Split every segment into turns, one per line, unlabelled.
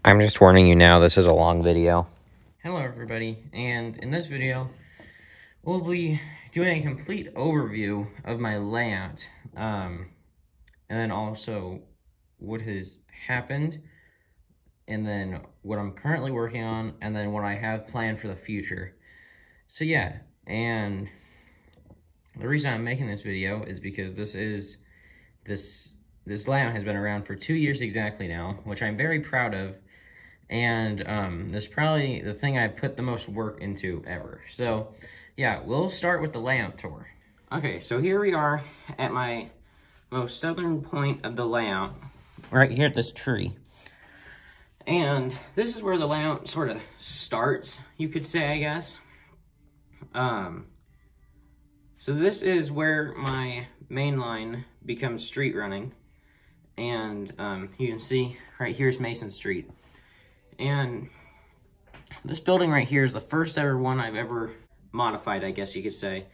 I'm just warning you now, this is a long video.
Hello everybody, and in this video, we'll be doing a complete overview of my layout, and then also what has happened, and then what I'm currently working on, and then what I have planned for the future. So yeah, and the reason I'm making this video is because this layout has been around for 2 years exactly now, which I'm very proud of. And this is probably the thing I put the most work into ever. So yeah, we'll start with the layout tour. Okay, so here we are at my most southern point of the layout, right here at this tree. And this is where the layout sort of starts, you could say, I guess. So this is where my main line becomes street running. And you can see right here is Mason Street. And this building right here is the first ever one I've ever modified, I guess you could say.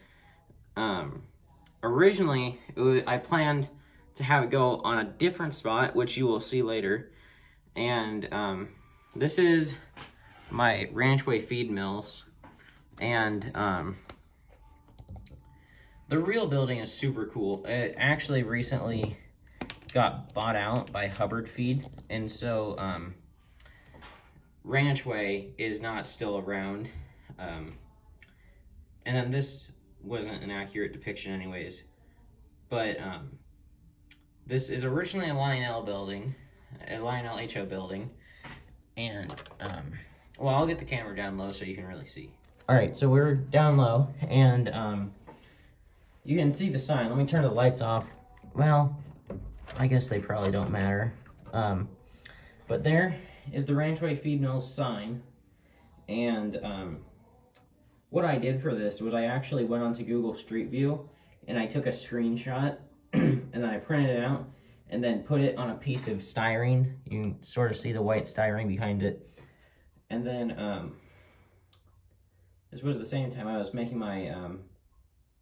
Originally, I planned to have it go on a different spot, which you will see later. And this is my Ranchway Feed mills. And the real building is super cool. It actually recently got bought out by Hubbard Feed. And so, Ranchway is not still around, and then this wasn't an accurate depiction anyways, but this is originally a Lionel building, a Lionel HO building, and well, I'll get the camera down low so you can really see. Alright, so we're down low, and you can see the sign. Let me turn the lights off. Well, I guess they probably don't matter, but there is the Ranchway Feed Mills sign. And what I did for this was I actually went onto Google Street View and I took a screenshot and then I printed it out and then put it on a piece of styrene. You can sort of see the white styrene behind it. And then this was the same time I was making my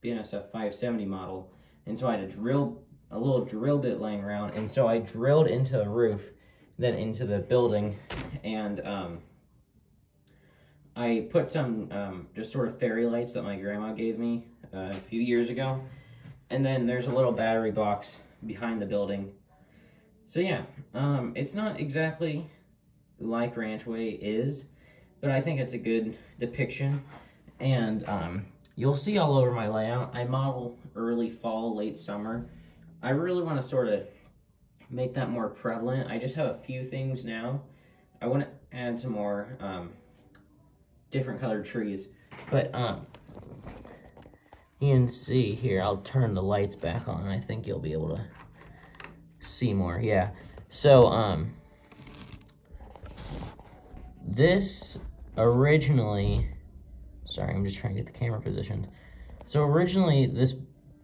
BNSF 570 model, and so I had a little drill bit laying around, and so I drilled into the roof, then into the building, and I put some just sort of fairy lights that my grandma gave me a few years ago, and then there's a little battery box behind the building. So yeah, it's not exactly like Ranchway is, but I think it's a good depiction, and you'll see all over my layout, I model early fall, late summer. I really want to sort of make that more prevalent. I just have a few things now. I want to add some more different colored trees, but you can see here, I'll turn the lights back on and I think you'll be able to see more. Yeah, so this originally, sorry, I'm just trying to get the camera positioned. So originally this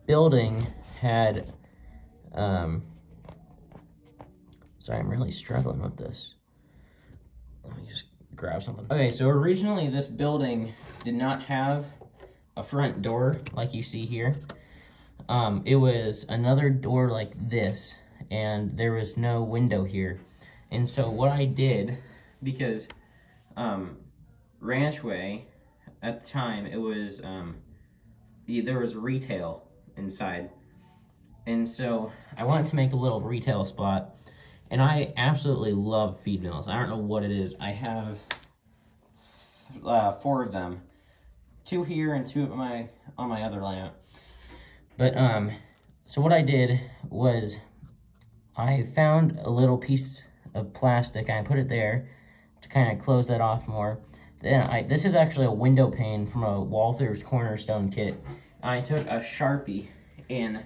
building had sorry, I'm really struggling with this. Let me just grab something. Okay, so originally this building did not have a front door like you see here. It was another door like this, and there was no window here. And so what I did, because Ranchway, at the time, it was, there was retail inside. And so I wanted to make a little retail spot. And I absolutely love feed mills. I don't know what it is. I have 4 of them. 2 here and 2 on my other layout. But, so what I did was I found a little piece of plastic and I put it there to kind of close that off more. Then this is actually a window pane from a Walther's Cornerstone kit. I took a Sharpie and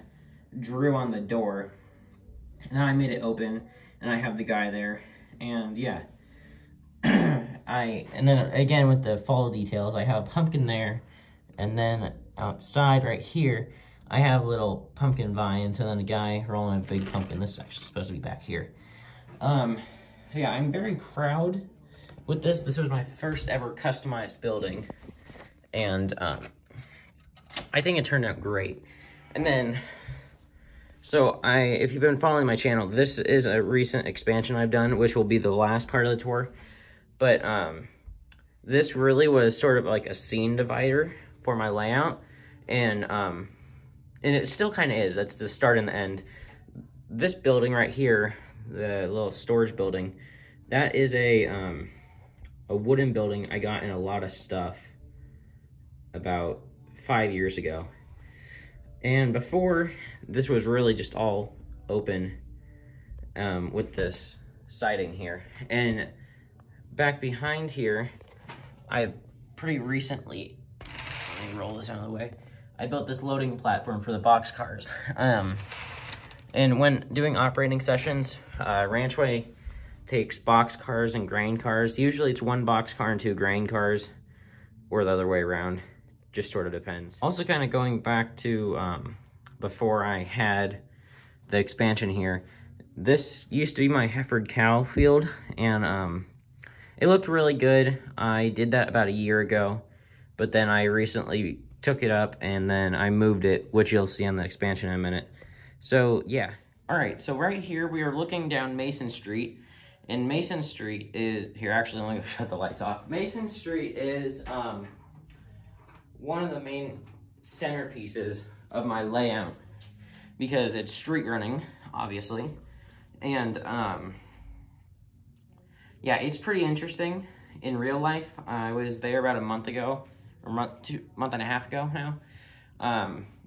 drew on the door. And then I made it open. And I have the guy there, and yeah, and then again with the fall details, I have a pumpkin there, and then outside right here, I have a little pumpkin vines, and then a guy rolling a big pumpkin. This is actually supposed to be back here. So yeah, I'm very proud with this. This was my first ever customized building, and I think it turned out great. And then, So if you've been following my channel, this is a recent expansion I've done, which will be the last part of the tour. But this really was sort of like a scene divider for my layout, and it still kind of is. That's the start and the end. This building right here, the little storage building, that is a wooden building I got in a lot of stuff about 5 years ago. And before, this was really just all open with this siding here. And back behind here, I pretty recently, let me roll this out of the way, I built this loading platform for the box cars. And when doing operating sessions, Ranchway takes box cars and grain cars. Usually it's one box car and 2 grain cars, or the other way around. Just sort of depends. Also kind of going back to before I had the expansion here, this used to be my heifered cow field, and it looked really good. I did that about a year ago, but then I recently took it up and then I moved it, which you'll see on the expansion in a minute. So yeah. All right, so right here we are looking down Mason Street, and Mason Street is, here actually let me go shut the lights off. Mason Street is one of the main centerpieces of my layout because it's street running, obviously, and yeah, it's pretty interesting in real life. I was there about a month ago, or month and a half ago now.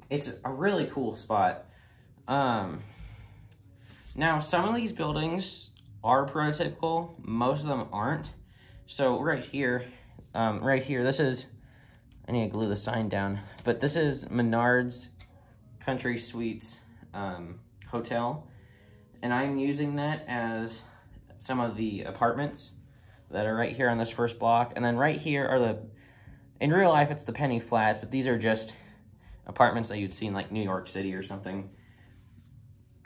It's a really cool spot. Now some of these buildings are prototypical, most of them aren't. So right here, this is, I need to glue the sign down, but this is Menard's Country Suites Hotel, and I'm using that as some of the apartments that are right here on this first block. And then right here are in real life it's the penny flats, but these are just apartments that you'd see in like New York City or something.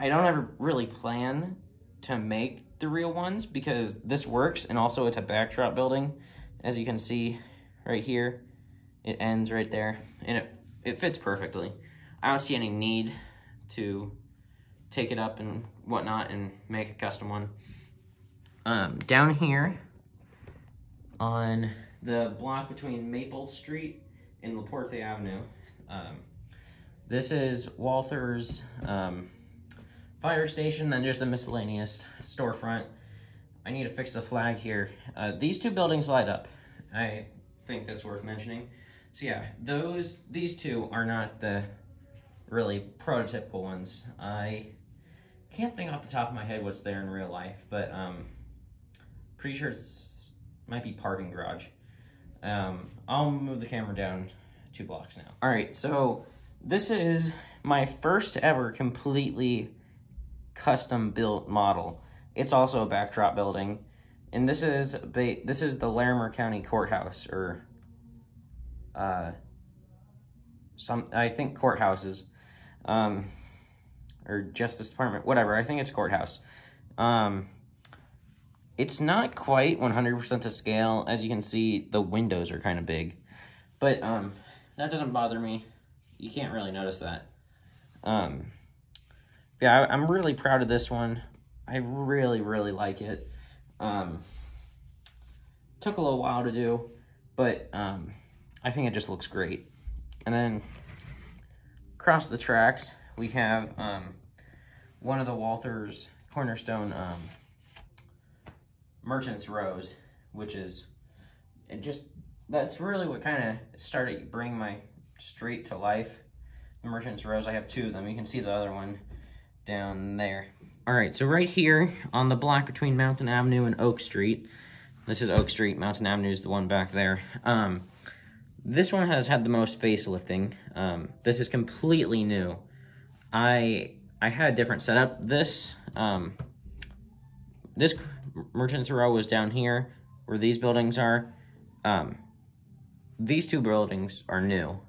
I don't ever really plan to make the real ones because this works, and also it's a backdrop building. As you can see right here, it ends right there, and it fits perfectly. I don't see any need to take it up and whatnot and make a custom one. Down here on the block between Maple Street and Laporte Avenue, this is Walther's fire station, then just a miscellaneous storefront. I need to fix the flag here. These 2 buildings light up. I think that's worth mentioning. So yeah, these 2 are not the really prototypical ones. I can't think off the top of my head what's there in real life, but pretty sure it's might be parking garage. I'll move the camera down 2 blocks now. All right, so this is my first ever completely custom built model. It's also a backdrop building, and this is the Larimer County Courthouse, or I think courthouses, or Justice Department, whatever. I think it's courthouse. It's not quite 100% to scale. As you can see, the windows are kind of big, but that doesn't bother me. You can't really notice that. Yeah, I'm really proud of this one. I really, really like it. Took a little while to do, but I think it just looks great. And then across the tracks, we have one of the Walther's Cornerstone Merchants Rows, which is, that's really what kind of started bringing my street to life. The Merchants Rows, I have 2 of them. You can see the other one down there. All right, so right here on the block between Mountain Avenue and Oak Street, this is Oak Street, Mountain Avenue is the one back there. This one has had the most facelifting. This is completely new. I had a different setup. This Merchants Row was down here where these buildings are. These 2 buildings are new,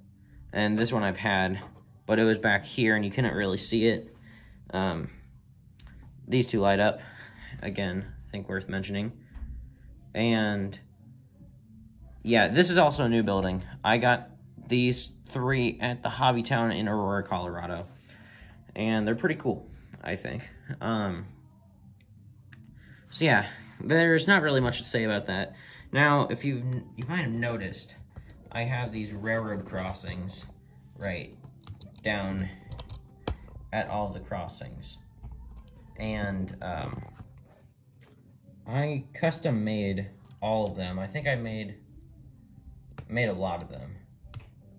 and this one I've had, but it was back here and you couldn't really see it. These 2 light up, again, I think worth mentioning. And yeah, this is also a new building. I got these 3 at the Hobby Town in Aurora, Colorado. and they're pretty cool, I think. So yeah, there's not really much to say about that. Now, if you might have noticed, I have these railroad crossings right down at all the crossings. And I custom made all of them. I think I made a lot of them.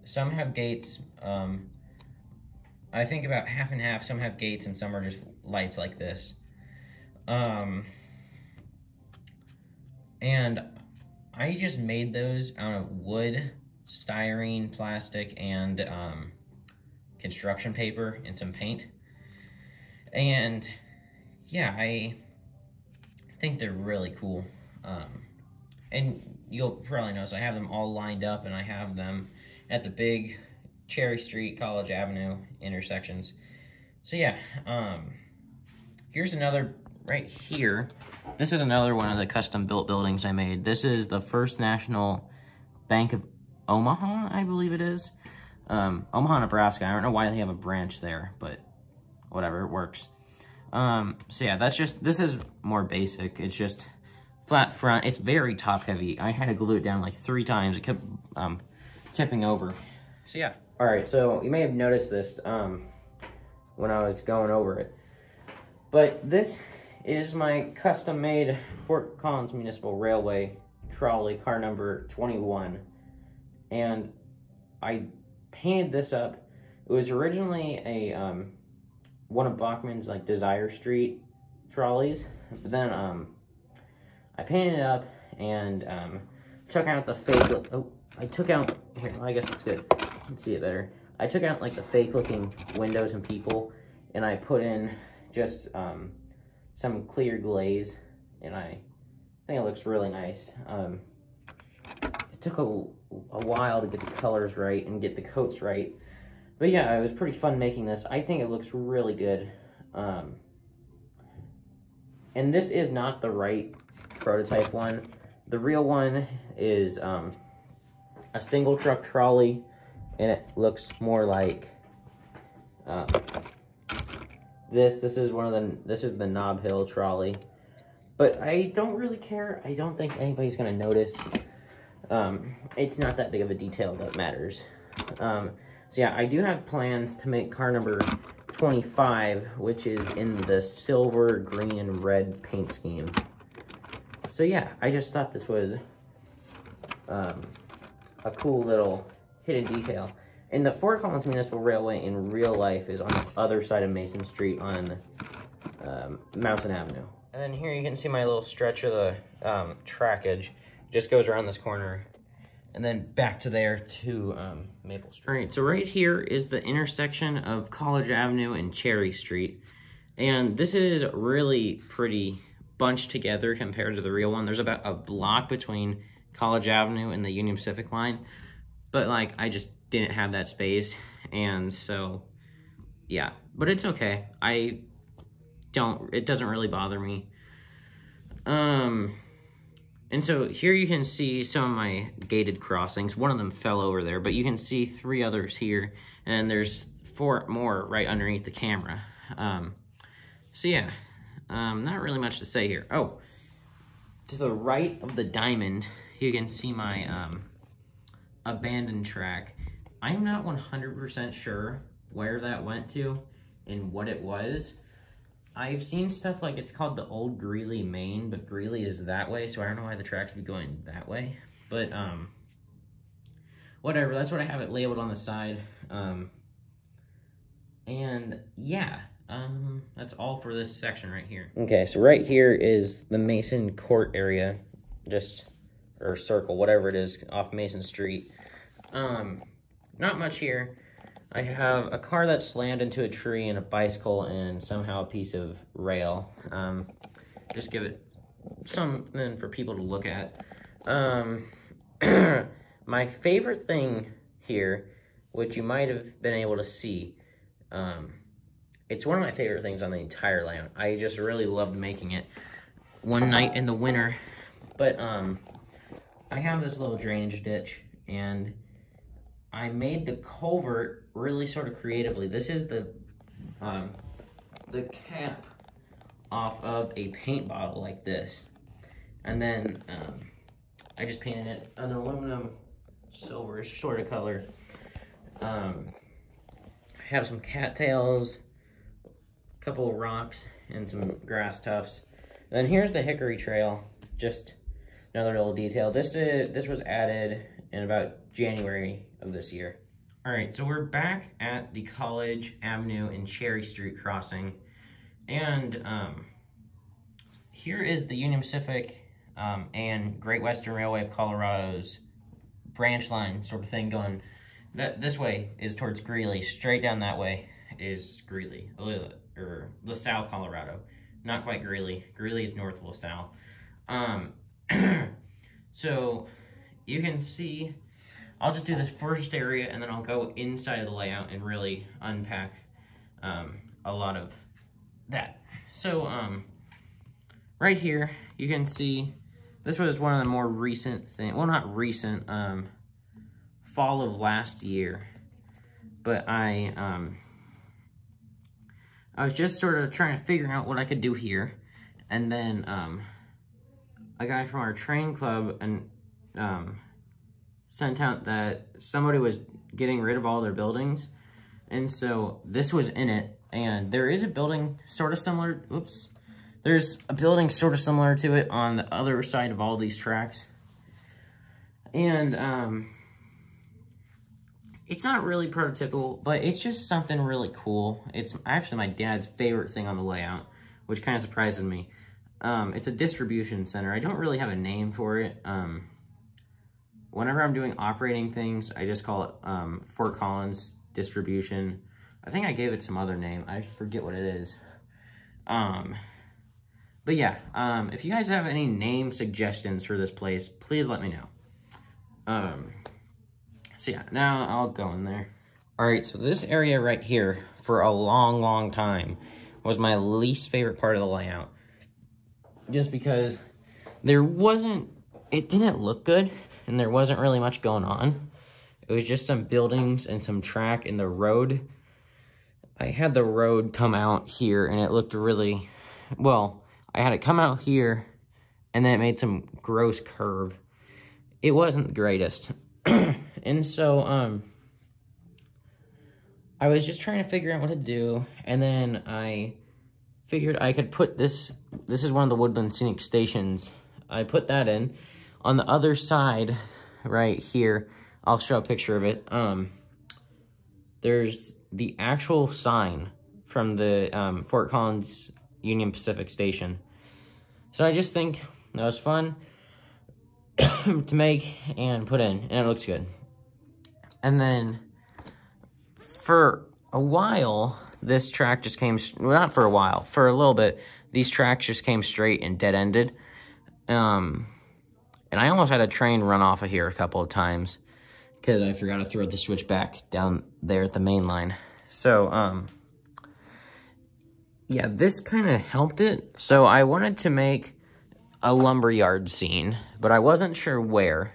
Some have gates, I think about half and half. Some have gates and some are just lights like this. And I just made those out of wood, styrene, plastic, and construction paper and some paint. And yeah, I think they're really cool. And you'll probably notice I have them all lined up, and I have them at the big Cherry Street, College Avenue intersections. So yeah, here's another right here. This is another one of the custom built buildings I made. This is the First National Bank of Omaha, I believe it is. Omaha, Nebraska. I don't know why they have a branch there, but whatever, it works. So yeah, this is more basic. It's just flat front. It's very top heavy. I had to glue it down like 3 times. It kept tipping over. So yeah. All right, so you may have noticed this when I was going over it. But this is my custom-made Fort Collins Municipal Railway trolley, car number 21. And I painted this up. It was originally a one of Bachman's like Desire Street trolleys. But then I painted it up and took out the fake. Oh, I took out here. Well, I guess it's good. You can see it better. I took out like the fake-looking windows and people, and I put in just some clear glaze, and I think it looks really nice. It took a while to get the colors right and get the coats right, but yeah, it was pretty fun making this. I think it looks really good. And this is not the right prototype one. The real one is a single truck trolley, and it looks more like this is the Knob Hill trolley, but I don't really care. I don't think anybody's gonna notice. It's not that big of a detail that matters. So yeah, I do have plans to make car number 25, which is in the silver, green, and red paint scheme. So yeah, I just thought this was a cool little hidden detail. And the Fort Collins Municipal Railway in real life is on the other side of Mason Street on Mountain Avenue. And then here you can see my little stretch of the trackage. Just goes around this corner and then back to there to Maple Street. All right, so right here is the intersection of College Avenue and Cherry Street. And this is really pretty bunched together compared to the real one. There's about a block between College Avenue and the Union Pacific line. But like, I just didn't have that space, and so yeah, but it's okay. It doesn't really bother me. And so here you can see some of my gated crossings. One of them fell over there, but you can see 3 others here, and there's 4 more right underneath the camera. So yeah, not really much to say here. Oh, to the right of the diamond, you can see my abandoned track. I'm not 100% sure where that went to and what it was. I've seen stuff like it's called the Old Greeley Main, but Greeley is that way, so I don't know why the tracks would be going that way. But whatever, that's what I have it labeled on the side. And yeah, that's all for this section right here. Okay, so right here is the Mason Court area, or circle, whatever it is, off Mason Street. Not much here. I have a car that slammed into a tree and a bicycle and somehow a piece of rail. Just give it something for people to look at. My favorite thing here, which you might have been able to see, it's one of my favorite things on the entire layout. I just really loved making it one night in the winter. But I have this little drainage ditch, and I made the culvert really sort of creatively. This is the the cap off of a paint bottle like this. And then I just painted it an aluminum silverish sort of color. I have some cattails, a couple of rocks, and some grass tufts. And then here's the hickory trail, just another little detail. This was added in about January of this year. All right, so we're back at the College Avenue and Cherry Street crossing. And here is the Union Pacific and Great Western Railway of Colorado's branch line sort of thing going. This way is towards Greeley. Straight down that way is Greeley, or LaSalle, Colorado. Not quite Greeley. Greeley is north of LaSalle. So you can see, I'll just do this first area and then I'll go inside of the layout and really unpack a lot of that. So right here, you can see this was one of the more recent things. Well, not recent, fall of last year. But I was just sort of trying to figure out what I could do here. And then a guy from our train club and sent out that somebody was getting rid of all their buildings. And so this was in it. And there is a building sort of similar, oops. There's a building sort of similar to it on the other side of all these tracks. And it's not really prototypical, but it's just something really cool. It's actually my dad's favorite thing on the layout, which kind of surprises me. It's a distribution center. I don't really have a name for it. Whenever I'm doing operating things, I just call it Fort Collins Distribution. I think I gave it some other name. I forget what it is. But yeah, if you guys have any name suggestions for this place, please let me know. So yeah, now I'll go in there. All right, so this area right here, for a long, long time, was my least favorite part of the layout. Just because it didn't look good, and there wasn't really much going on. It was just some buildings and some track and the road. I had the road come out here, and it looked really, well, I had it come out here, and then it made some gross curve. It wasn't the greatest. And so, I was just trying to figure out what to do, and then I figured I could put this is one of the Woodland Scenic Stations. I put that in. On the other side, right here, I'll show a picture of it. There's the actual sign from the Fort Collins Union Pacific Station. So I just think that was fun to make and put in, and it looks good. And then for a while, this track just came, well, not for a while, for a little bit, these tracks just came straight and dead-ended. And I almost had a train run off of here a couple of times because I forgot to throw the switch back down there at the main line. So, yeah, this kind of helped it. So I wanted to make a lumberyard scene, but I wasn't sure where.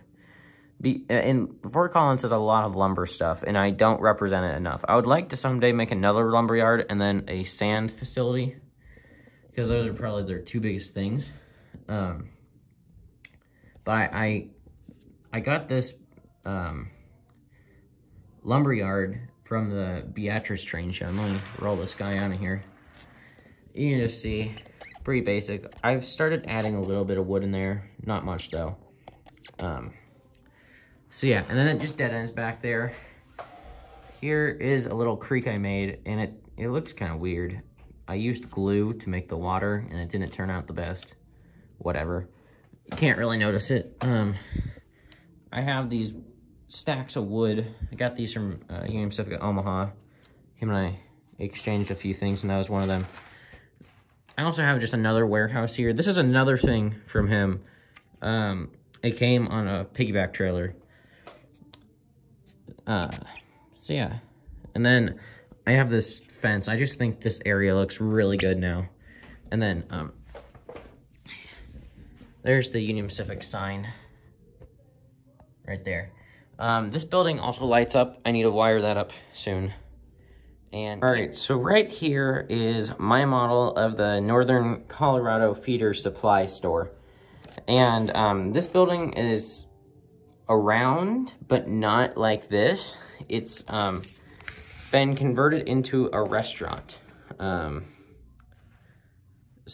And Fort Collins has a lot of lumber stuff, and I don't represent it enough. I would like to someday make another lumberyard and then a sand facility, because those are probably their two biggest things. But I got this lumberyard from the Beatrice train show. Let me roll this guy out of here. You can just see, pretty basic. I've started adding a little bit of wood in there, not much though. So yeah, and then it just dead ends back there. Here is a little creek I made, and it looks kind of weird. I used glue to make the water, and it didn't turn out the best. Whatever. You can't really notice it. I have these stacks of wood. I got these from Union Pacific at Omaha. Him and I exchanged a few things, and that was one of them. I also have just another warehouse here. This is another thing from him. It came on a piggyback trailer. So yeah, and then I have this fence. I just think this area looks really good now. And then there's the Union Pacific sign right there. This building also lights up. I need to wire that up soon. And all right, so right here is my model of the Northern Colorado Feeder Supply Store. And this building is around, but not like this. It's been converted into a restaurant. So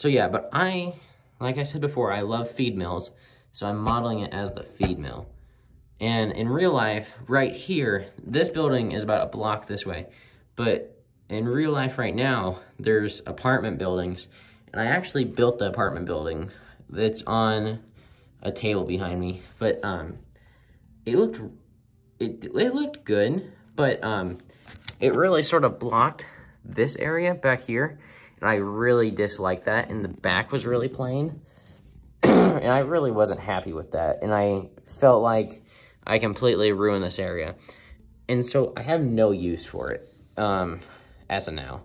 yeah, but like I said before, I love feed mills, so I'm modeling it as the feed mill. And in real life, right here, this building is about a block this way. But in real life right now, there's apartment buildings. And I actually built the apartment building that's on a table behind me. But it looked good, but it really sort of blocked this area back here. And I really disliked that. And the back was really plain. And I really wasn't happy with that. And I felt like I completely ruined this area. And so I have no use for it as of now.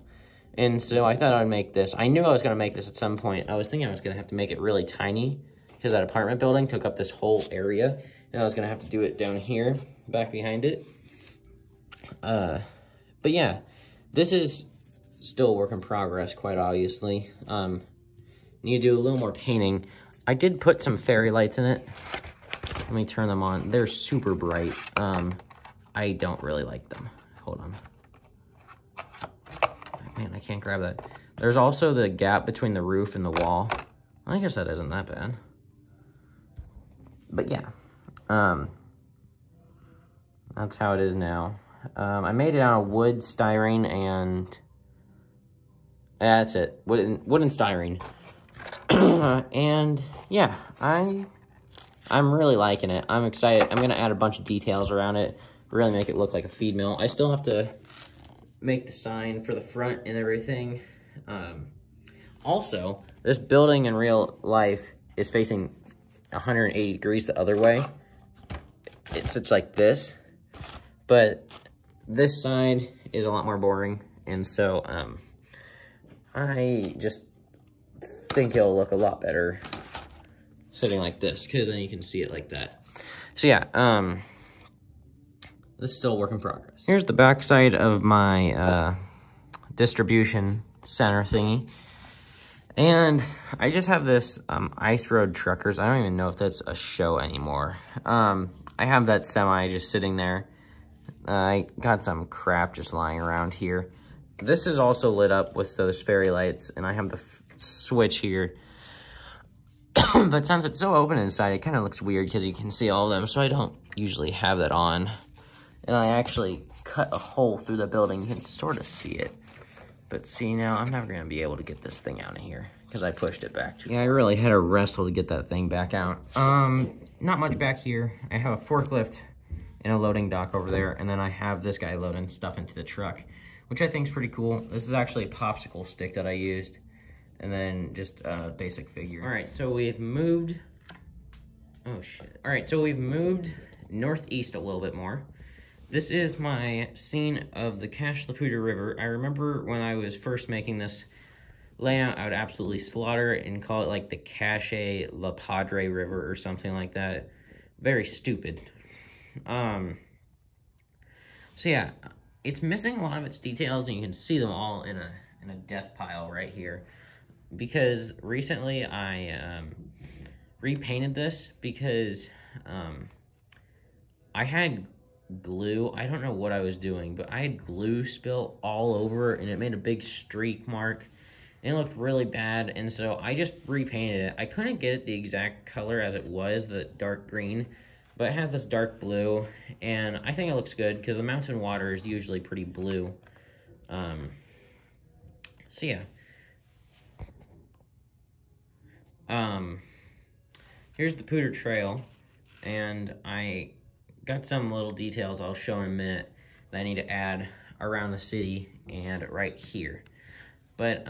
And so I thought I'd make this. I knew I was going to make this at some point. I was thinking I was going to have to make it really tiny because that apartment building took up this whole area. And I was going to have to do it down here, back behind it. But yeah, this is still a work in progress, quite obviously. Need to do a little more painting. I did put some fairy lights in it. Let me turn them on. They're super bright. I don't really like them. Hold on. Man, I can't grab that. There's also the gap between the roof and the wall. I guess that isn't that bad. But yeah. That's how it is now. I made it out of wood, styrene, and that's it. Wood and styrene. And yeah, I'm really liking it. I'm excited. I'm gonna add a bunch of details around it, really make it look like a feed mill. I still have to make the sign for the front and everything. Also, this building in real life is facing 180 degrees the other way. It sits like this, but this side is a lot more boring, and so I just think it'll look a lot better sitting like this, because then you can see it like that. So yeah, this is still a work in progress. Here's the back side of my distribution center thingy. And I just have this Ice Road Truckers. I don't even know if that's a show anymore. I have that semi just sitting there. I got some crap just lying around here. This is also lit up with those fairy lights, and I have the switch here. But since it's so open inside, it kind of looks weird because you can see all of them, so I don't usually have that on. And I actually cut a hole through the building. You can sort of see it. But see, now I'm never going to be able to get this thing out of here because I pushed it back. Yeah, I really had to wrestle to get that thing back out. Not much back here. I have a forklift and a loading dock over there, and then I have this guy loading stuff into the truck, which I think is pretty cool. This is actually a popsicle stick that I used, and then just a basic figure. All right, so we've moved. Oh shit. All right, so we've moved northeast a little bit more. This is my scene of the Cache la Poudre River. I remember when I was first making this layout, I would absolutely slaughter it and call it like the Cache la Poudre River or something like that. Very stupid. So yeah, it's missing a lot of its details, and you can see them all in a death pile right here. Because recently I repainted this because I had glue. I don't know what I was doing, but I had glue spill all over, and it made a big streak mark, and it looked really bad. And so I just repainted it. I couldn't get it the exact color as it was, the dark green, but it has this dark blue, and I think it looks good because the mountain water is usually pretty blue. So yeah. Here's the Poudre Trail, and I got some little details I'll show in a minute that I need to add around the city and right here. But,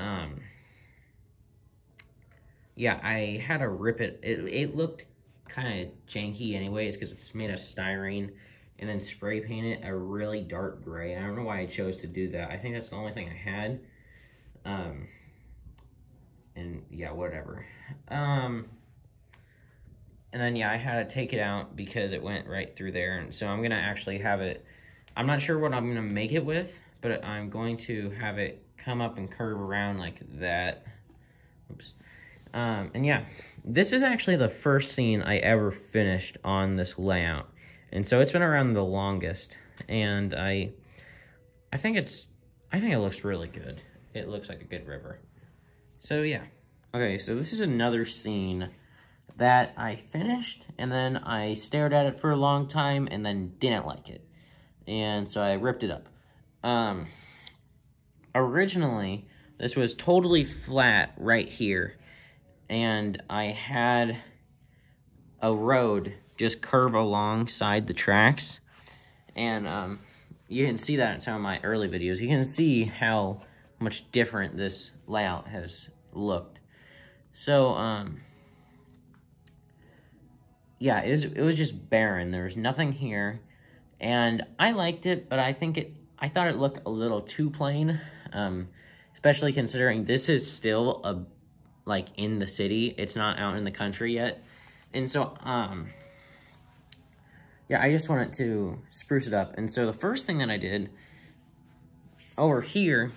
yeah, I had to rip it. It looked kind of janky anyways because it's made of styrene, and then spray paint it a really dark gray. I don't know why I chose to do that. I think that's the only thing I had. And yeah, whatever. And then, yeah, I had to take it out because it went right through there. And so I'm going to actually have it, I'm not sure what I'm going to make it with, but I'm going to have it come up and curve around like that. Oops. And yeah, this is actually the first scene I ever finished on this layout. And so it's been around the longest. And I think it looks really good. It looks like a good river. So yeah. Okay, so this is another scene that I finished, and then I stared at it for a long time and then didn't like it. And so I ripped it up. Originally, this was totally flat right here, and I had a road just curve alongside the tracks, and you can see that in some of my early videos. You can see how much different this layout has looked. So, yeah, it was just barren. There was nothing here, and I liked it, but I thought it looked a little too plain, especially considering this is still like in the city. It's not out in the country yet, and so yeah, I just wanted to spruce it up. And so the first thing that I did over here,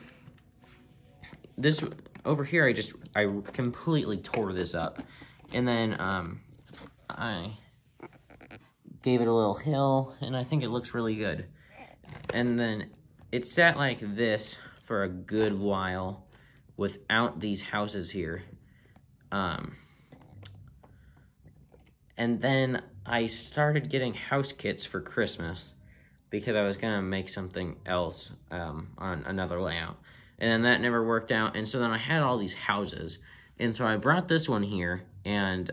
I completely tore this up, and then I gave it a little hill, and I think it looks really good. And then it sat like this for a good while without these houses here. And then I started getting house kits for Christmas because I was gonna make something else on another layout. And then that never worked out, and so then I had all these houses. And so I brought this one here, and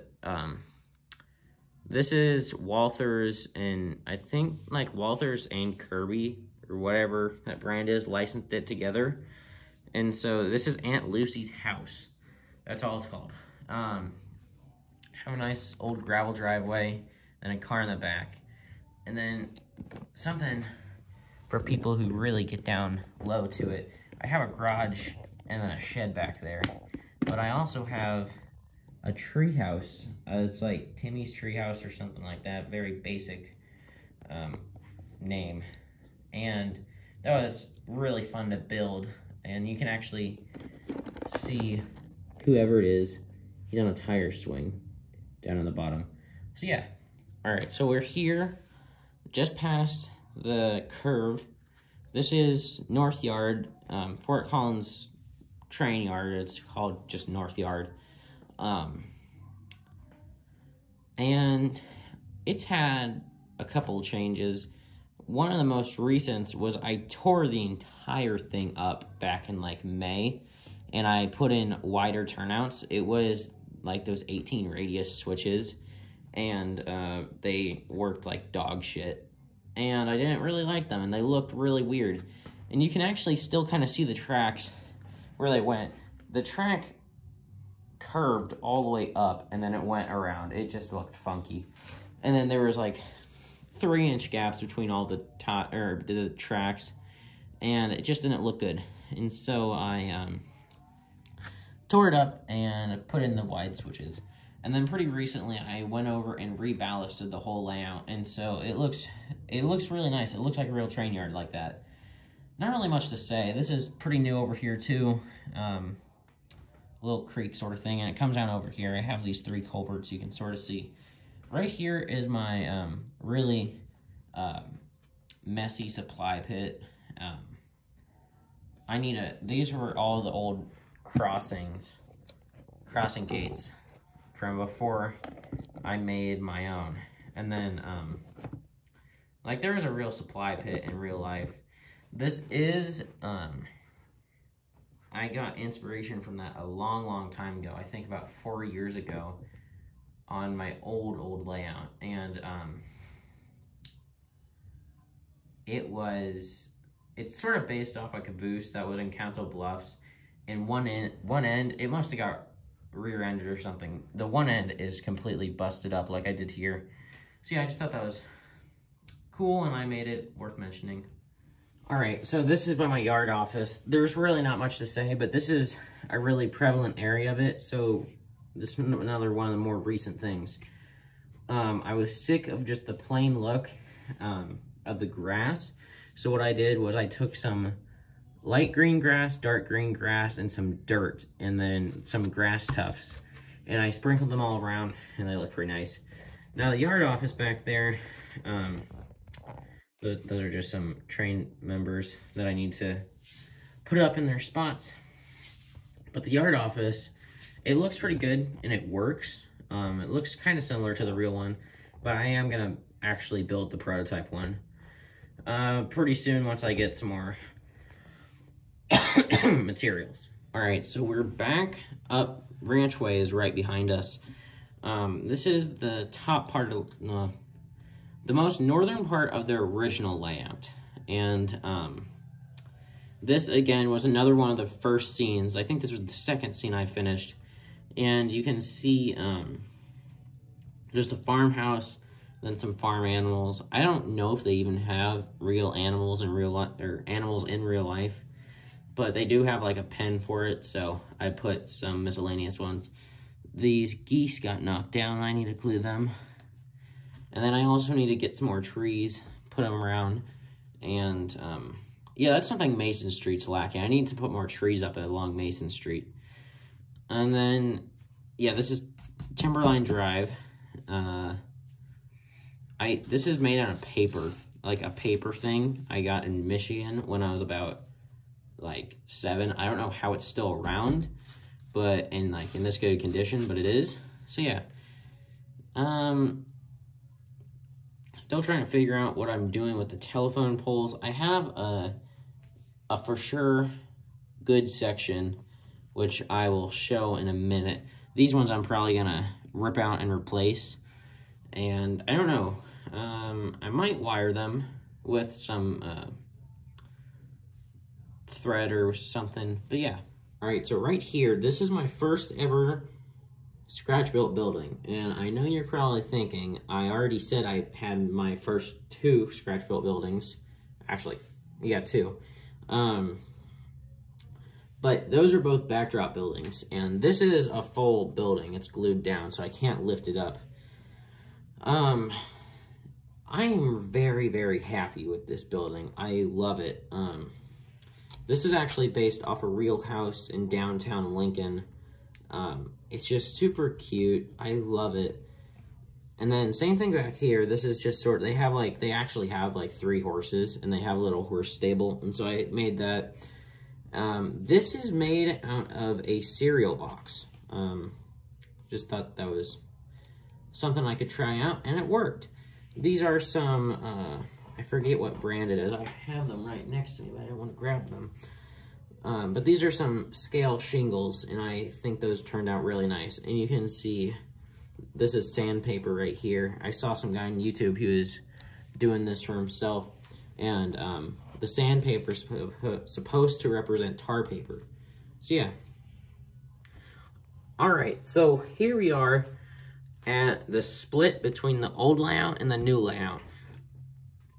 this is Walthers, and I think like Walthers and Kirby, or whatever that brand is, licensed it together. And so this is Aunt Lucy's house. That's all it's called. Have a nice old gravel driveway and a car in the back. And then something for people who really get down low to it. I have a garage and then a shed back there. But I also have a tree house. It's like Timmy's Tree House or something like that. Very basic name. And that was really fun to build. And you can actually see whoever it is. He's on a tire swing down on the bottom. So yeah. All right, so we're here just past the curve. This is North Yard, Fort Collins train yard. It's called just North Yard. And it's had a couple changes. One of the most recent was I tore the entire thing up back in like May, and I put in wider turnouts. It was like those 18 radius switches, and they worked like dog shit. And I didn't really like them, and they looked really weird. And you can actually still kind of see the tracks where they went. The track curved all the way up, and then it went around. It just looked funky. And then there was like 3-inch gaps between all the the tracks, and it just didn't look good. And so I tore it up and put in the wide switches. And then pretty recently, I went over and reballasted the whole layout, and so it looks really nice. It looks like a real train yard like that. Not really much to say. This is pretty new over here too. Little creek sort of thing, and it comes down over here. I have these 3 culverts you can sort of see. Right here is my really messy supply pit. These were all the old crossing gates from before I made my own. And then, like, there is a real supply pit in real life. This is, I got inspiration from that a long time ago. I think about 4 years ago on my old layout. And, it's sort of based off a caboose that was in Council Bluffs. And one end, it must have got rear-ended or something. The one end is completely busted up like I did here. So yeah, I just thought that was cool, and I made it worth mentioning. All right, so this is by my yard office. There's really not much to say, but this is a really prevalent area of it. So this is another one of the more recent things. I was sick of just the plain look of the grass. So what I did was I took some light green grass, dark green grass, and some dirt, and then some grass tufts. And I sprinkled them all around, and they look pretty nice. Now the yard office back there, those are just some train members that I need to put up in their spots. But the yard office, it looks pretty good, and it works. It looks kind of similar to the real one, but I am gonna actually build the prototype one pretty soon once I get some more materials. All right, so we're back up. Ranchway is right behind us. This is the top part of the most northern part of the original layout. And this again was another one of the first scenes. I think this was the second scene I finished. And you can see just a farmhouse, then some farm animals. I don't know if they even have real animals in real life, or animals in real life, but they do have like a pen for it, so I put some miscellaneous ones. These geese got knocked down, I need to glue them. And then I also need to get some more trees, put them around, and yeah, that's something Mason Street's lacking. I need to put more trees up along Mason Street. And then, yeah, this is Timberline Drive. This is made out of paper, like a paper thing I got in Michigan when I was about like 7. I don't know how it's still around, but in this good condition, but it is. So yeah, still trying to figure out what I'm doing with the telephone poles. I have a for sure good section, which I will show in a minute. These ones I'm probably gonna rip out and replace, and I don't know. I might wire them with some thread or something, but yeah. All right, so right here, this is my first ever scratch-built building, and I know you're probably thinking, I already said I had my first 2 scratch-built buildings. Actually, yeah, 2. But those are both backdrop buildings, and this is a full building. It's glued down, so I can't lift it up. I am very, very happy with this building. I love it. This is actually based off a real house in downtown Lincoln. It's just super cute. I love it. And then same thing back here. This is just they actually have like 3 horses, and they have a little horse stable. And so I made that. This is made out of a cereal box. Just thought that was something I could try out, and it worked. These are some, I forget what brand it is. I have them right next to me, but I don't want to grab them. But these are some scale shingles, and I think those turned out really nice. And you can see, this is sandpaper right here. I saw some guy on YouTube who was doing this for himself, and the sandpaper is supposed to represent tar paper. So yeah. All right, so here we are at the split between the old layout and the new layout.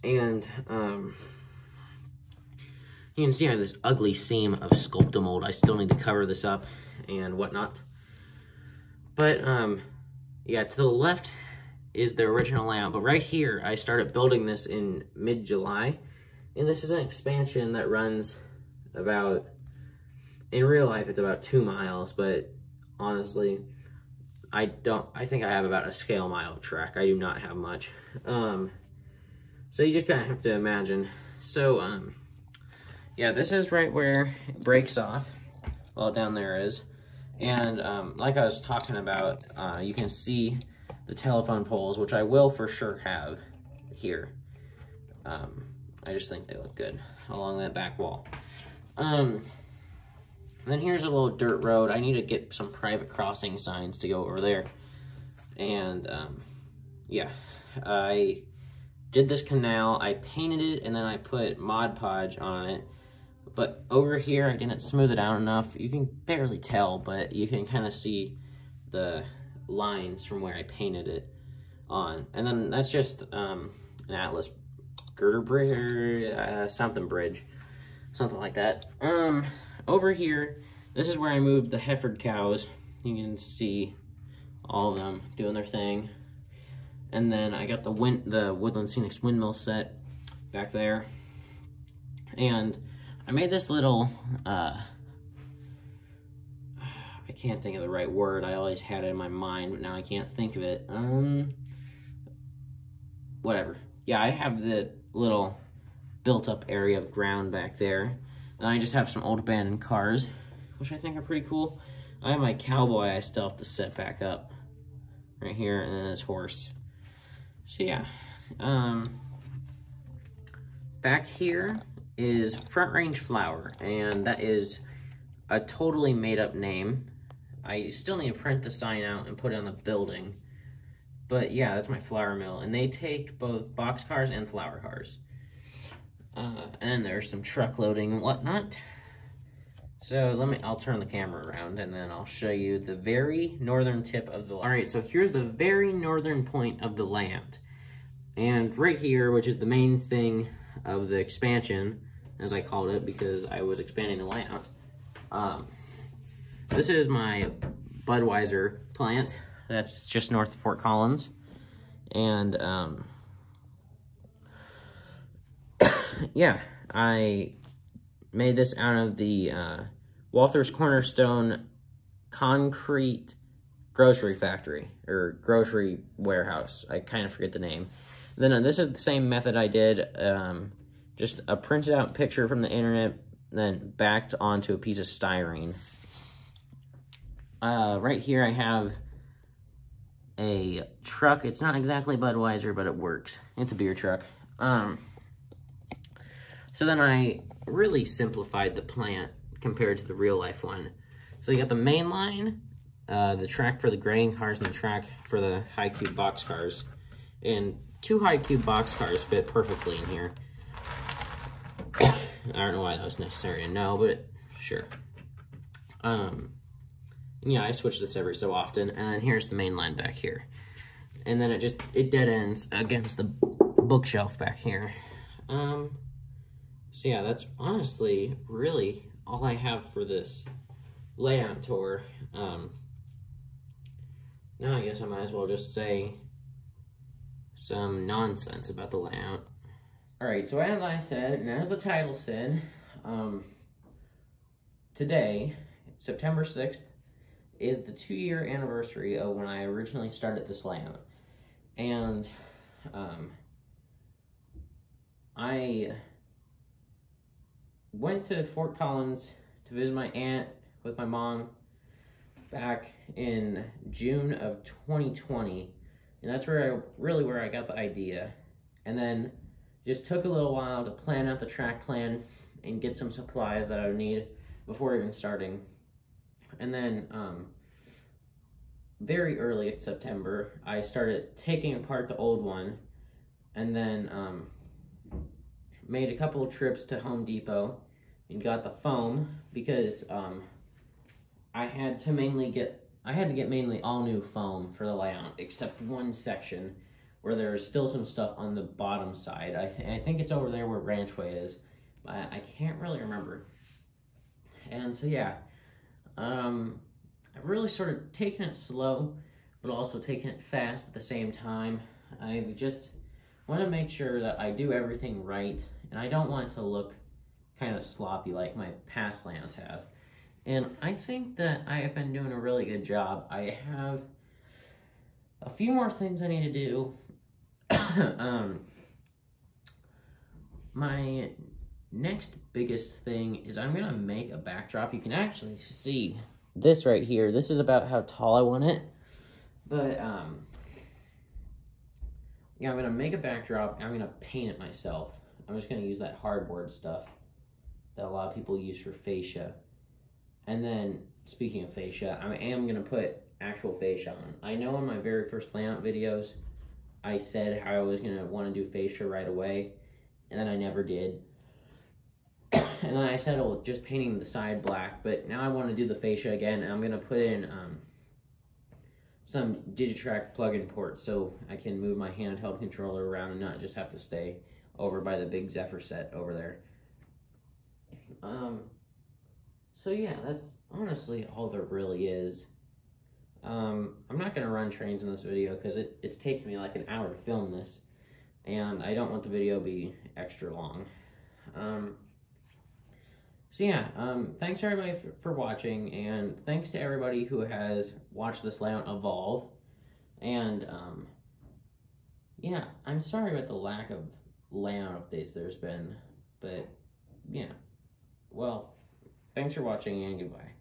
And you can see I have this ugly seam of Sculptamold. I still need to cover this up and whatnot. But yeah, to the left is the original layout. But right here, I started building this in mid-July. And this is an expansion that runs about, in real life, it's about 2 miles. But honestly, I think I have about a scale mile track. I do not have much. So you just kind of have to imagine. So, yeah, this is right where it breaks off. Well, down there is. And like I was talking about, you can see the telephone poles, which I will for sure have here. I just think they look good along that back wall. Then here's a little dirt road. I need to get some private crossing signs to go over there. And yeah, I did this canal. I painted it, and then I put Mod Podge on it. But over here, I didn't smooth it out enough. You can barely tell, but you can kind of see the lines from where I painted it on. And then that's just an Atlas girder bridge, or something bridge, something like that. Over here, this is where I moved the Hereford cows. You can see all of them doing their thing. And then I got the Woodland Scenics windmill set back there. And I made this little, I can't think of the right word. I always had it in my mind, but now I can't think of it. Whatever. Yeah, I have the little built-up area of ground back there. And I just have some old abandoned cars, which I think are pretty cool. I have my cowboy I still have to set back up right here, and then this horse. So yeah, back here is Front Range Flour, and that is a totally made-up name. I still need to print the sign out and put it on the building. But yeah, that's my flour mill, and they take both box cars and flour cars. And there's some truck loading and whatnot. So I'll turn the camera around and then I'll show you the very northern tip of the layout. All right, so here's the very northern point of the layout. And right here, which is the main thing of the expansion, as I called it, because I was expanding the layout. This is my Budweiser plant. That's just north of Fort Collins. And, yeah, I made this out of the Walther's Cornerstone concrete grocery factory, or grocery warehouse. I kind of forget the name. Then this is the same method I did, just a printed out picture from the internet, then backed onto a piece of styrene. Right here I have a truck. It's not exactly Budweiser, but it works. It's a beer truck. So then I really simplified the plant compared to the real life one. So you got the main line, the track for the grain cars, and the track for the high cube box cars. And 2 high cube box cars fit perfectly in here. I don't know why that was necessary to know, but sure. Yeah, I switch this every so often, and then here's the main line back here. And then it dead ends against the bookshelf back here. So yeah, that's honestly really all I have for this layout tour. Now I guess I might as well just say some nonsense about the layout. Alright, so as I said, and as the title said, today, September 6th, is the 2-year anniversary of when I originally started this layout. And, I went to Fort Collins to visit my aunt with my mom back in June of 2020, and that's where I got the idea. And then just took a little while to plan out the track plan and get some supplies that I would need before even starting. And then very early in September, I started taking apart the old one, and then made a couple of trips to Home Depot and got the foam, because I had to get mainly all new foam for the layout, except one section where there's still some stuff on the bottom side. I think it's over there where Ranchway is. I can't really remember. And so yeah, I've really sort of taken it slow, but also taken it fast at the same time. I just want to make sure that I do everything right, and I don't want it to look kind of sloppy like my past layouts have. And I think that I have been doing a really good job. I have a few more things I need to do. My next biggest thing is I'm going to make a backdrop. You can actually see this right here. This is about how tall I want it. But, yeah, I'm going to make a backdrop, and I'm going to paint it myself. I'm just going to use that hardboard stuff that a lot of people use for fascia. And then, speaking of fascia, I am going to put actual fascia on. I know in my very first layout videos, I said how I was going to want to do fascia right away, and then I never did. And then I settled just painting the side black, but now I want to do the fascia again, and I'm going to put in some Digitrack plug-in ports so I can move my handheld controller around and not just have to stay over by the big Zephyr set over there. So yeah, that's honestly all there really is. I'm not going to run trains in this video because it's taken me like an hour to film this, and I don't want the video to be extra long. So yeah, thanks everybody for watching, and thanks to everybody who has watched this layout evolve. And yeah, I'm sorry about the lack of layout updates there's been, but yeah, well, thanks for watching and goodbye.